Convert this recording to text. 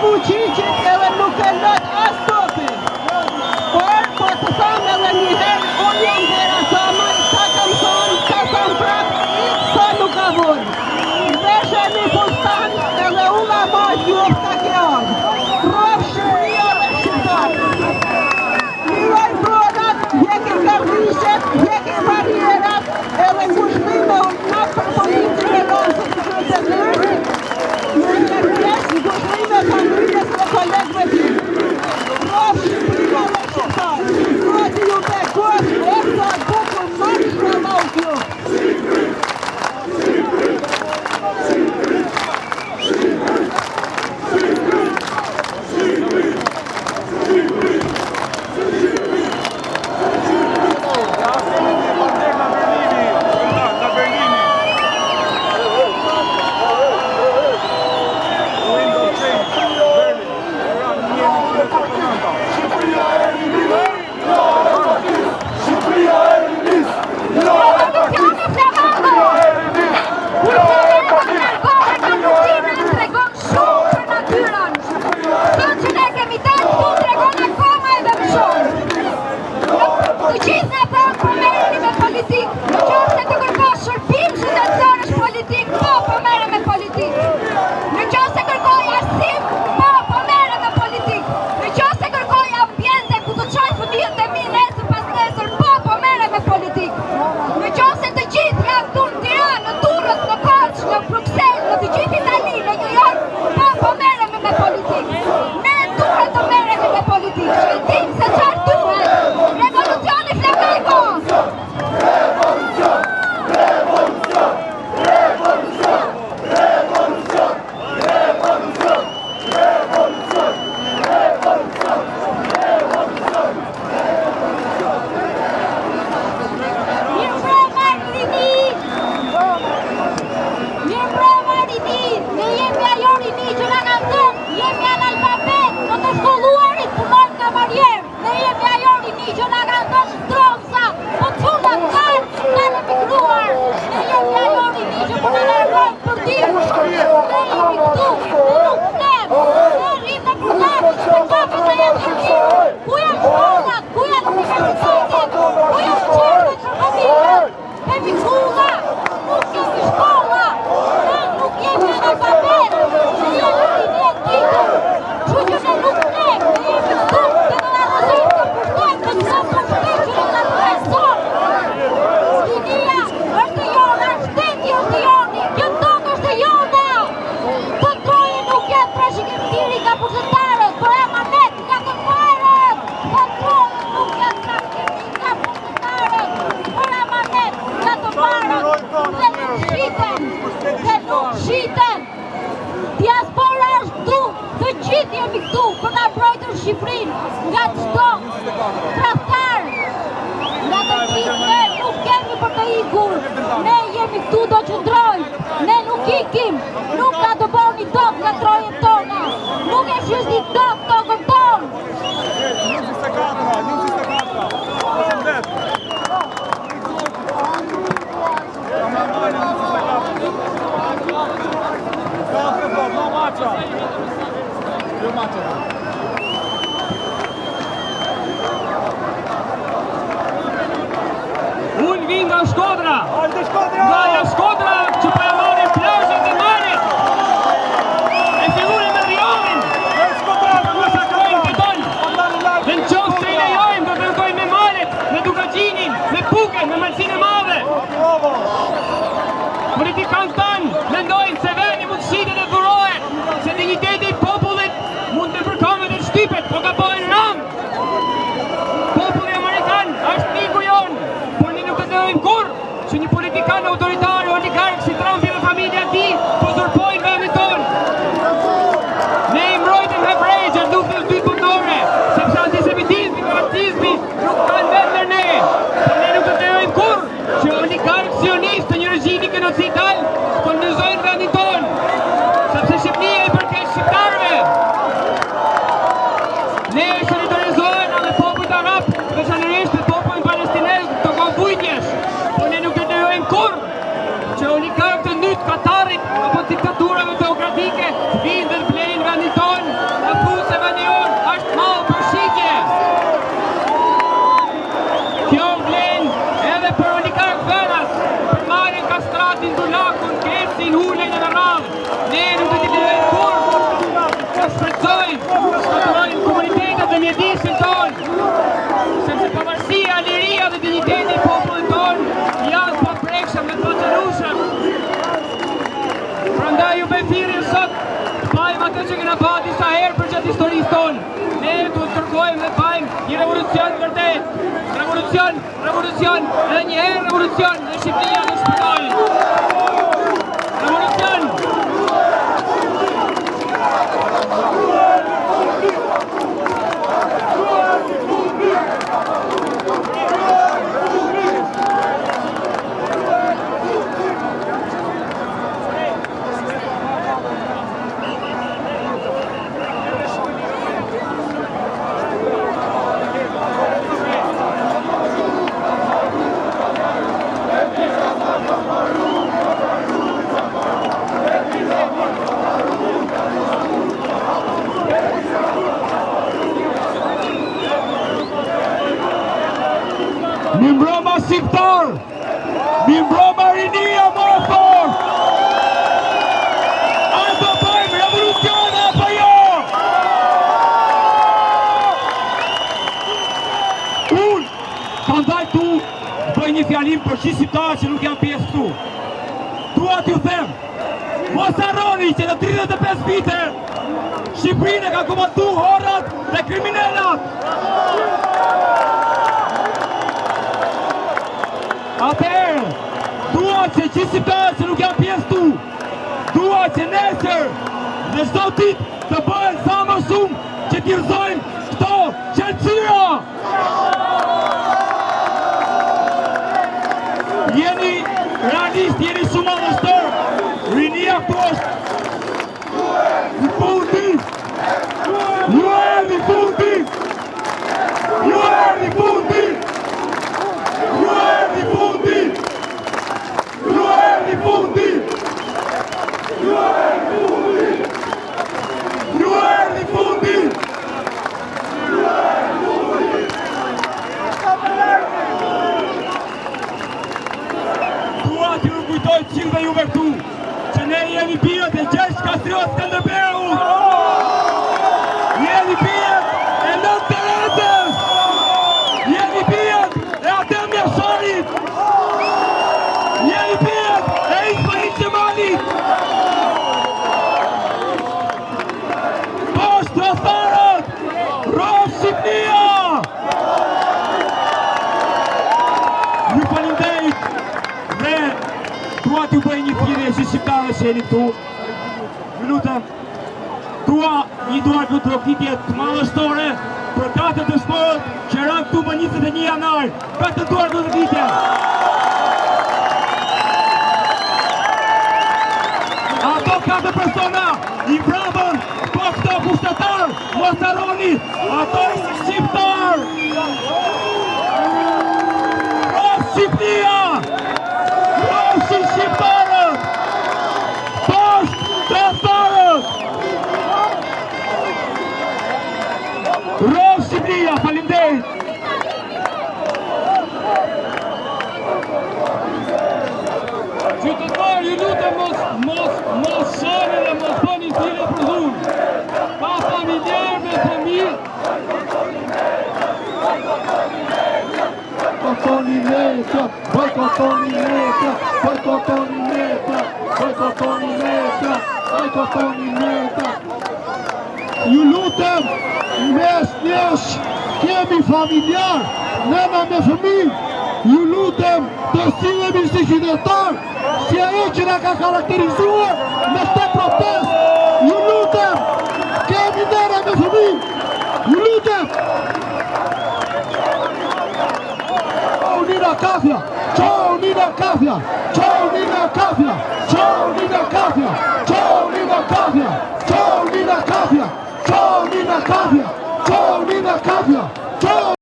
muqiqit edhe nuk e lët as topi. Por, po të thamë edhe njëherë, unë jam vera sama, ka kam thonë, ka kam prapë, sa nuk ka vonë. Veshe një fustan edhe ulla ma gjofë ka kjanë. Provë Shqipëria dhe Shqiptarë. Miloj pronat, jeki karnishet, jeki barierat, edhe ngushmime unë për politikë e losë të qëtënërë, në një kjesë ngushmime familjes dhe kolegëve ti. Provë Shqipëria dhe Shqiptarë. Proti ju me kosë, e sa bukur marsh në maukjo. Shqipërinë nga çdo tradhtar, nga të gjithë ne nuk kemi për të ikur, ne jemi këtu do qëndrojmë, ne nuk ikim, nuk na do bëni dot nga trojet tona, nuk e shqyzni dot tokën tonë. Unë vi nga Shkodra, nga Shkodra që po e marrin plazhet e marit. E fillurim me Rionin, ku sakrojmë beton. Dhe në qoftë se i lejojmë, do të vërtojmë me malet, me Dukagjinin, me Puken, me Malsinë e Madhe. Politikanë tanë mendojnë se veni mund shitet e dhurohet, se digniteti i popullit mund të përkohet Atë që kena pa disa herë për gjatë historisë tonë. Ne duhet kërkojmë dhe pajmë një revolucion vërtet. Revolucion, edhe një herë revolucion dhe Shqipëria do shpëtojë. Revolucion! Mi mbroma shqiptar, mi mbroma rinia më fort. A do bëjmë revolucion apo jo? Unë kam dalë tu bëj një fjalim për shi shqiptarë që nuk janë pjesë këtu. Dua t'ju them, mos harroni që në 35 vite Shqipërinë ka komandu horrat dhe kriminalat. Atëherë, dua që që shqiptarë që nuk janë pjesë tu, dua që nesër dhe çdo ditë të bëhen sa më shumë që t'i rëzojmë këto qelësira. Jeni realist, jeni shumë madhështor, rinia këtu është në fundit. Ju erdhi fundit. Ju erdhi fundit. Ju erdhi fundit! Ju erdhi fundit! Ju erdhi fundit! Ju erdhi fundit! Ju erdhi fundit! Dua t'ju kujtoj qilëve juve këtu, që ne jemi bijët e Gjergj Kastriot Skënderbeu! Jemi bijët e Nën Terezës! Jemi bijët e Adem Jasharit! Jemi bijët e Ismail Gjemalit! Poshtë trastarët! Rrofë Shqipnia! Ju falenderoj dhe dua t'ju bëj një thirrje që shqiptarëve që jeni këtu. Ju lutem, dua një duar kundërshtatje të madhështore për 4 dëshmorët që ranë këtu më 21 janar. 4 duar kundërshtatje. Ato 4 persona i vrapën, po këto kushtetar, mos harroni, ato ishin shqiptar. Rrofë Shqipnia! Rrofshin shqiptarët! Poshtë trastarët! Rrofë Shqipnia, faleminderit! Qytetarë, ju lutem mos shani dhe mos bëni thirrje për dhunë. Pa familjarë me fëmijë. Bojkotoni Meta, bojkotoni Meta, bojkotoni Meta, bojkotoni Meta, bojkotoni Meta. Ju lutem, mes nesh kemi familjar, nëna me fëmijë. Ju lutem të sillemi si qytetar, si ajo që na ka karakterizuar në këtë protestë. Ju lutem, kemi nëna me fëmijë. Ju lutem. Ciao Nina Kafja! Ciao Nina Kafja! Ciao Nina Kafja! Ciao Nina Kafja!